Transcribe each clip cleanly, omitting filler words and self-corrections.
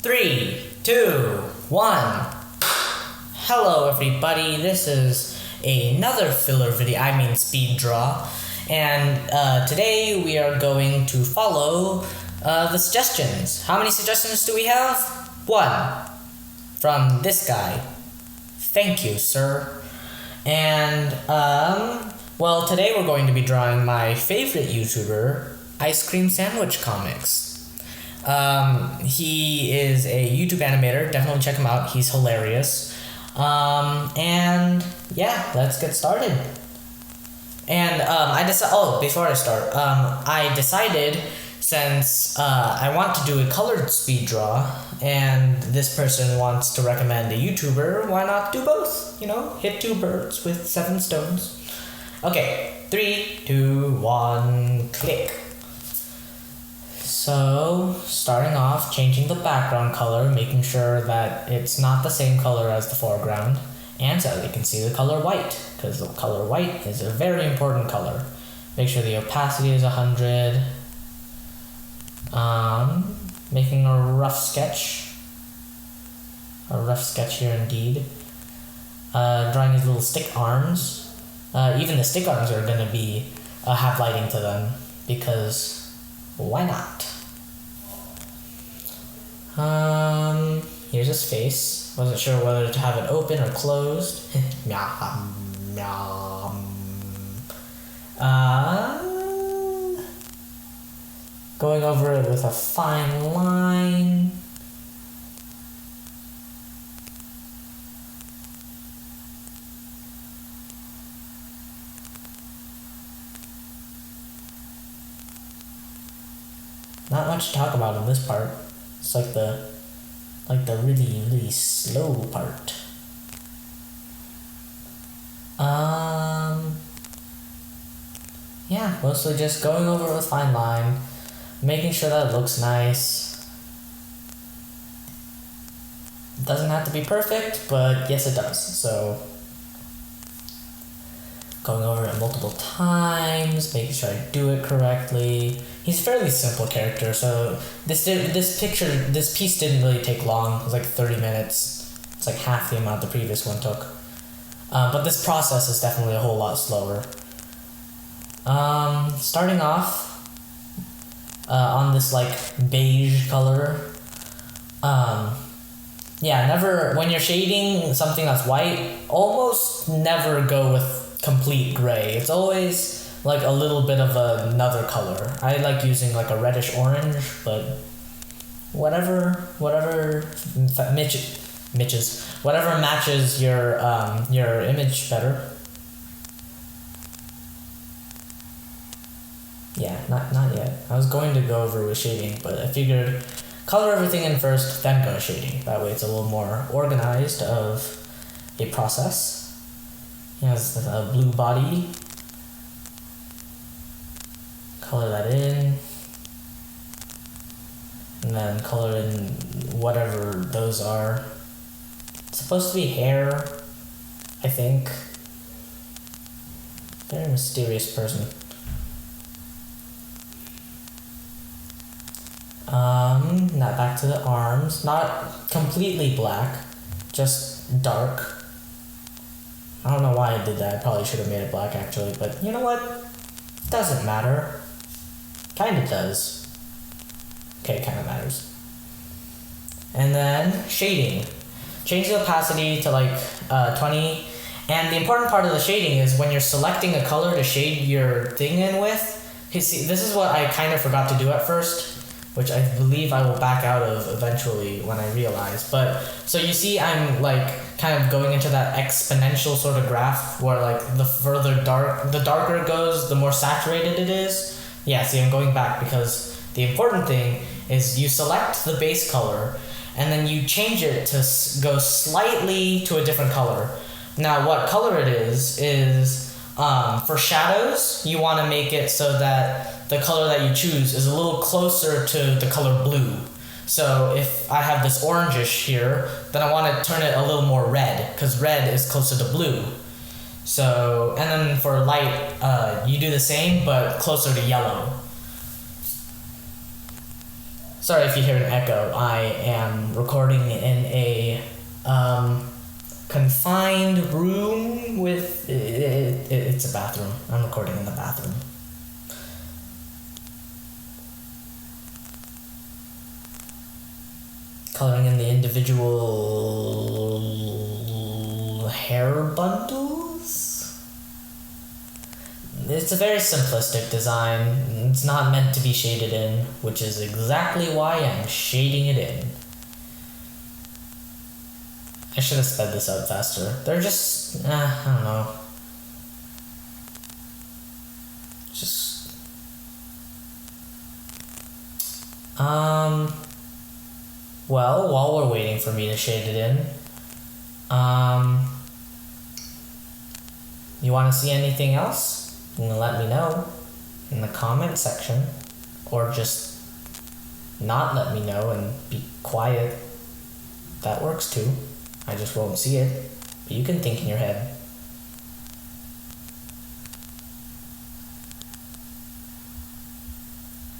3, 2, 1. Hello everybody, this is another filler video, speed draw. And today we are going to follow the suggestions. How many suggestions do we have? 1. From this guy. Thank you, sir. And, well, today we're going to be drawing my favorite YouTuber, IceCreamSandwichComics. He is a YouTube animator. Definitely check him out. He's hilarious. And yeah, let's get started. And before I start, I decided, since I want to do a colored speed draw and this person wants to recommend a YouTuber, why not do both? You know, hit 2 birds with 7 stones. Okay, 3, 2, 1, click. So, starting off, changing the background color, making sure that it's not the same color as the foreground, and so we can see the color white, because the color white is a very important color. Make sure the opacity is 100. Making a rough sketch here indeed. Drawing these little stick arms. Even the stick arms are going to be have lighting to them, because why not? Here's his face. Wasn't sure whether to have it open or closed. Going over it with a fine line. Not much to talk about in this part. It's like the really, really slow part. Yeah, mostly just going over it with fine line, making sure that it looks nice. It doesn't have to be perfect, but yes it does. So, going over it multiple times, making sure I do it correctly. He's a fairly simple character, so this piece didn't really take long. It was like 30 minutes. It's like half the amount the previous one took. But this process is definitely a whole lot slower. Starting off on this like beige color. Yeah, when you're shading something that's white, almost never go with complete gray. It's always like a little bit of another color. I like using like a reddish orange, but whatever matches your image better. Yeah, not yet. I was going to go over with shading, but I figured color everything in first, then go shading. That way it's a little more organized of a process. He has a blue body. Color that in. And then color in whatever those are. It's supposed to be hair, I think. Very mysterious person. Now back to the arms. Not completely black, just dark. I don't know why I did that. I probably should have made it black actually, but you know what? Doesn't matter. Kinda does. Okay, kinda matters. And then shading. Change the opacity to like 20. And the important part of the shading is when you're selecting a color to shade your thing in with. See, this is what I kind of forgot to do at first, which I believe I will back out of eventually when I realize. But, so you see I'm like kind of going into that exponential sort of graph where like the darker it goes, the more saturated it is. Yeah, see I'm going back because the important thing is you select the base color and then you change it to go slightly to a different color. Now what color it is for shadows, you want to make it so that the color that you choose is a little closer to the color blue. So if I have this orangish here, then I want to turn it a little more red, because red is closer to blue. So, and then for light, you do the same, but closer to yellow. Sorry if you hear an echo. I am recording in a confined room with... it's a bathroom. I'm recording in the bathroom. Coloring in the individual hair bundles. It's a very simplistic design. It's not meant to be shaded in, which is exactly why I'm shading it in. I should have sped this up faster. They're just, I don't know. Just, well, while we're waiting for me to shade it in, you want to see anything else? You can let me know in the comment section, or just not let me know and be quiet. That works too. I just won't see it, but you can think in your head.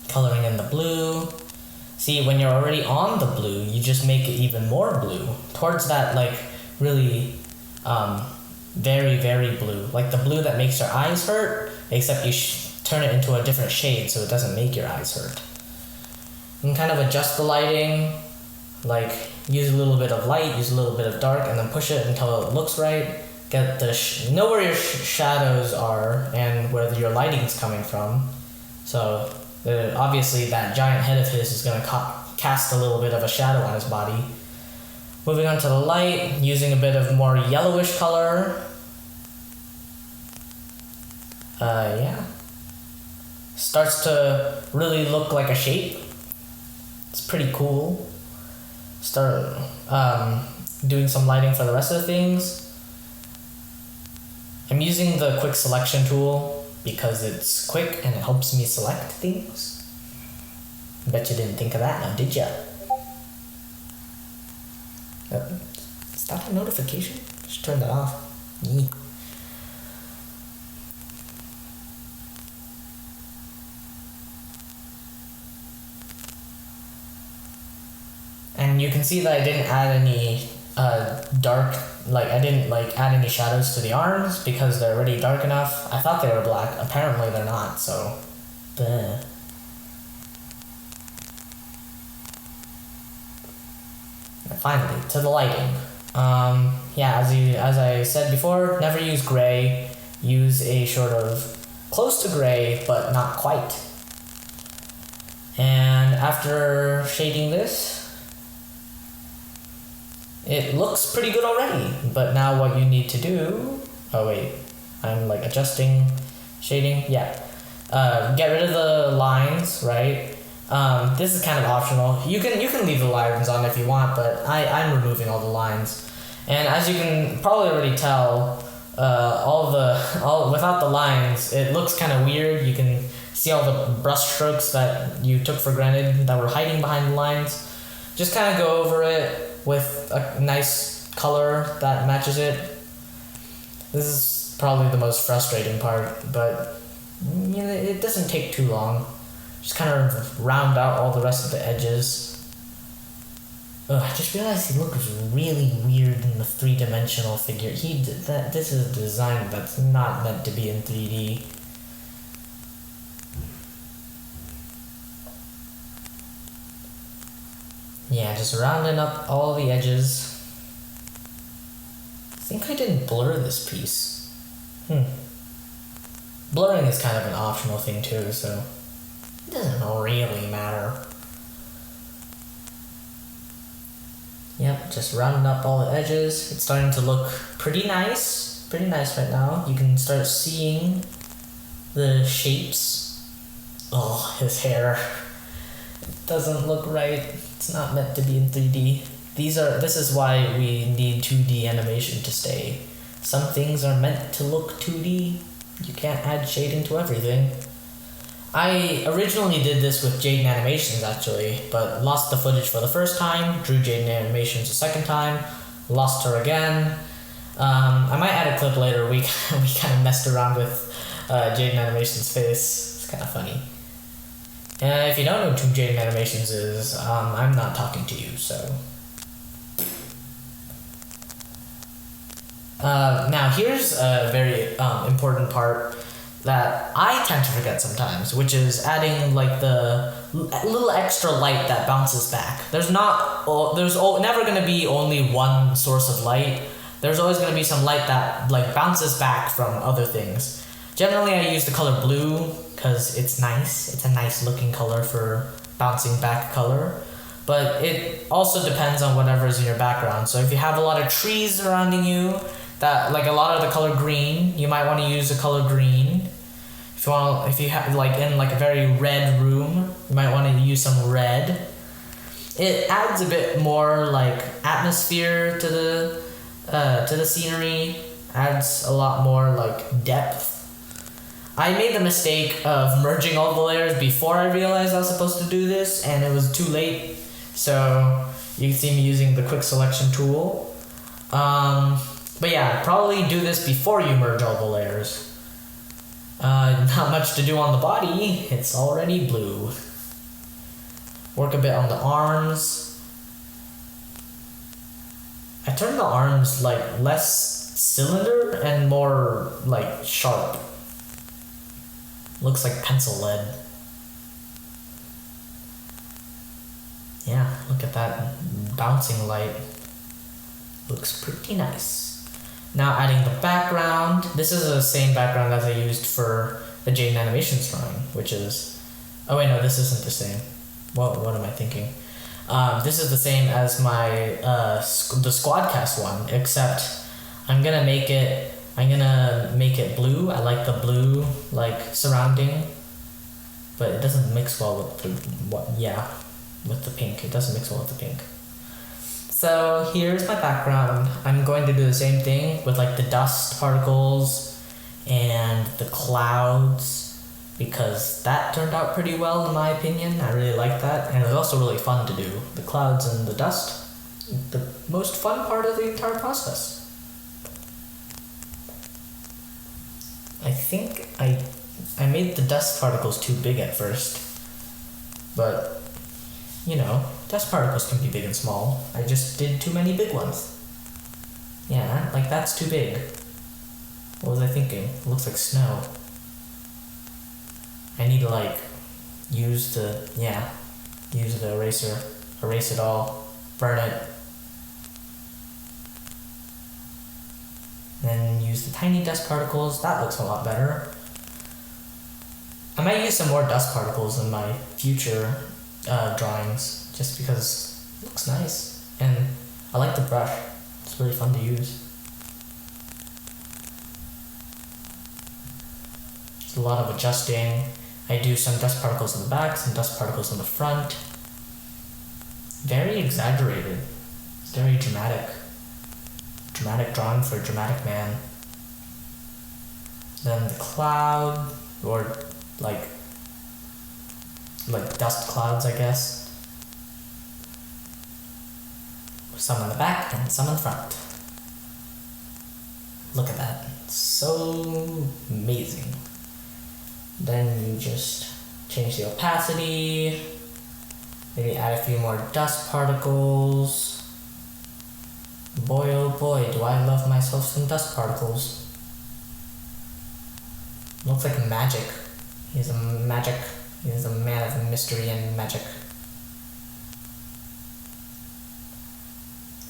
Coloring in the blue. See, when you're already on the blue, you just make it even more blue. Towards that, like, really, very, very blue. Like the blue that makes your eyes hurt, except you turn it into a different shade so it doesn't make your eyes hurt. You can kind of adjust the lighting, like, use a little bit of light, use a little bit of dark, and then push it until it looks right. Get the know where your shadows are and where your lighting's coming from. So obviously that giant head of his is going to cast a little bit of a shadow on his body. Moving on to the light, using a bit of more yellowish color. Yeah. Starts to really look like a shape. It's pretty cool. Start doing some lighting for the rest of the things. I'm using the quick selection tool because it's quick and it helps me select things. Bet you didn't think of that now, did ya? Is that a notification? Just turn that off. Yeah. And you can see that I didn't add any dark, I didn't add any shadows to the arms because they're already dark enough. I thought they were black. Apparently they're not, so bleh. And finally, to the lighting. Yeah, as I said before, never use gray. Use a sort of close to gray, but not quite. And after shading this, it looks pretty good already, but now what you need to do... Oh wait, I'm adjusting shading. Yeah. Get rid of the lines, right? This is kind of optional. You can leave the lines on if you want, but I'm removing all the lines. And as you can probably already tell, without the lines, it looks kind of weird. You can see all the brush strokes that you took for granted that were hiding behind the lines. Just kind of go over it with a nice color that matches it. This is probably the most frustrating part, but it doesn't take too long. Just kind of round out all the rest of the edges. Ugh, I just realized he looks really weird in the three-dimensional figure. This is a design that's not meant to be in 3D. Yeah, just rounding up all the edges. I think I didn't blur this piece. Blurring is kind of an optional thing too, so it doesn't really matter. Yep, just rounding up all the edges. It's starting to look pretty nice. Pretty nice right now. You can start seeing the shapes. Oh, his hair. It doesn't look right. It's not meant to be in 3D. This is why we need 2D animation to stay. Some things are meant to look 2D. You can't add shading to everything. I originally did this with Jaden Animations actually, but lost the footage for the first time, drew Jaden Animations a second time, lost her again. I might add a clip later. We kind of messed around with Jaden Animations' face. It's kind of funny. And if you don't know who Jaden Animations is, I'm not talking to you, so. Now here's a very important part that I tend to forget sometimes, which is adding like the little extra light that bounces back. There's never gonna be only one source of light. There's always gonna be some light that like bounces back from other things. Generally, I use the color blue because it's nice. It's a nice looking color for bouncing back color. But it also depends on whatever's in your background. So if you have a lot of trees surrounding you, that like a lot of the color green, you might want to use the color green. If you have like in like a very red room, you might want to use some red. It adds a bit more like atmosphere to the scenery. Adds a lot more like depth. I made the mistake of merging all the layers before I realized I was supposed to do this, and it was too late. So you can see me using the quick selection tool. But yeah, probably do this before you merge all the layers. Not much to do on the body, it's already blue. Work a bit on the arms. I turned the arms like less cylinder and more like sharp. Looks like pencil lead. Yeah, look at that bouncing light. Looks pretty nice. Now adding the background. This is the same background as I used for the Jaden Animations drawing, which is... Oh wait, no, this isn't the same. What am I thinking? This is the same as my the Squadcast one, except I'm gonna make it blue. I like the blue like surrounding, but it doesn't mix well with with the pink. It doesn't mix well with the pink. So here's my background. I'm going to do the same thing with like the dust particles and the clouds, because that turned out pretty well in my opinion. I really like that, and it was also really fun to do. The clouds and the dust, the most fun part of the entire process. I think I made the dust particles too big at first, but you know, dust particles can be big and small. I just did too many big ones. Yeah, like that's too big. What was I thinking? It looks like snow. I need to like use the eraser, erase it all, burn it. Then use the tiny dust particles. That looks a lot better. I might use some more dust particles in my future drawings, just because it looks nice, and I like the brush. It's really fun to use. There's a lot of adjusting. I do some dust particles in the back, some dust particles in the front. Very exaggerated. It's very dramatic. Dramatic drawing for a dramatic man. Then the cloud, or like dust clouds, I guess. Some in the back and some in the front. Look at that. So amazing. Then you just change the opacity. Maybe add a few more dust particles. Boy oh boy, do I love myself some dust particles. Looks like magic. He's a man of mystery and magic.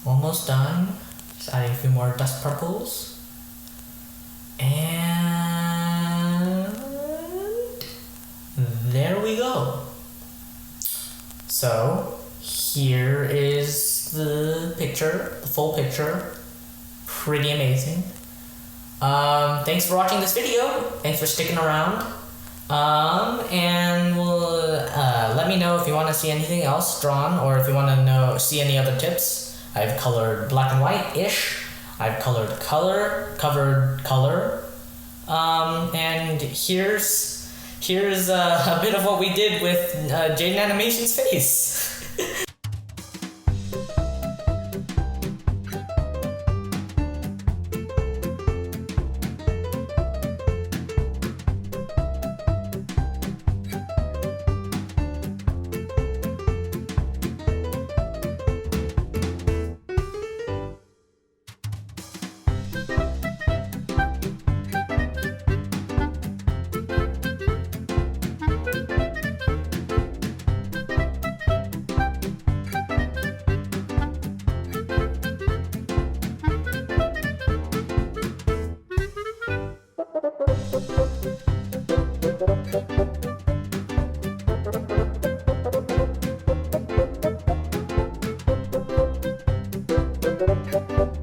Almost done. Just adding a few more dust particles. And there we go. So here is the picture, the full picture. Pretty amazing. Thanks for watching this video. Thanks for sticking around. And let me know if you want to see anything else drawn, or if you want to see any other tips. I've colored black and white-ish. I've covered color. And here's a bit of what we did with Jaden Animations' face. Bye.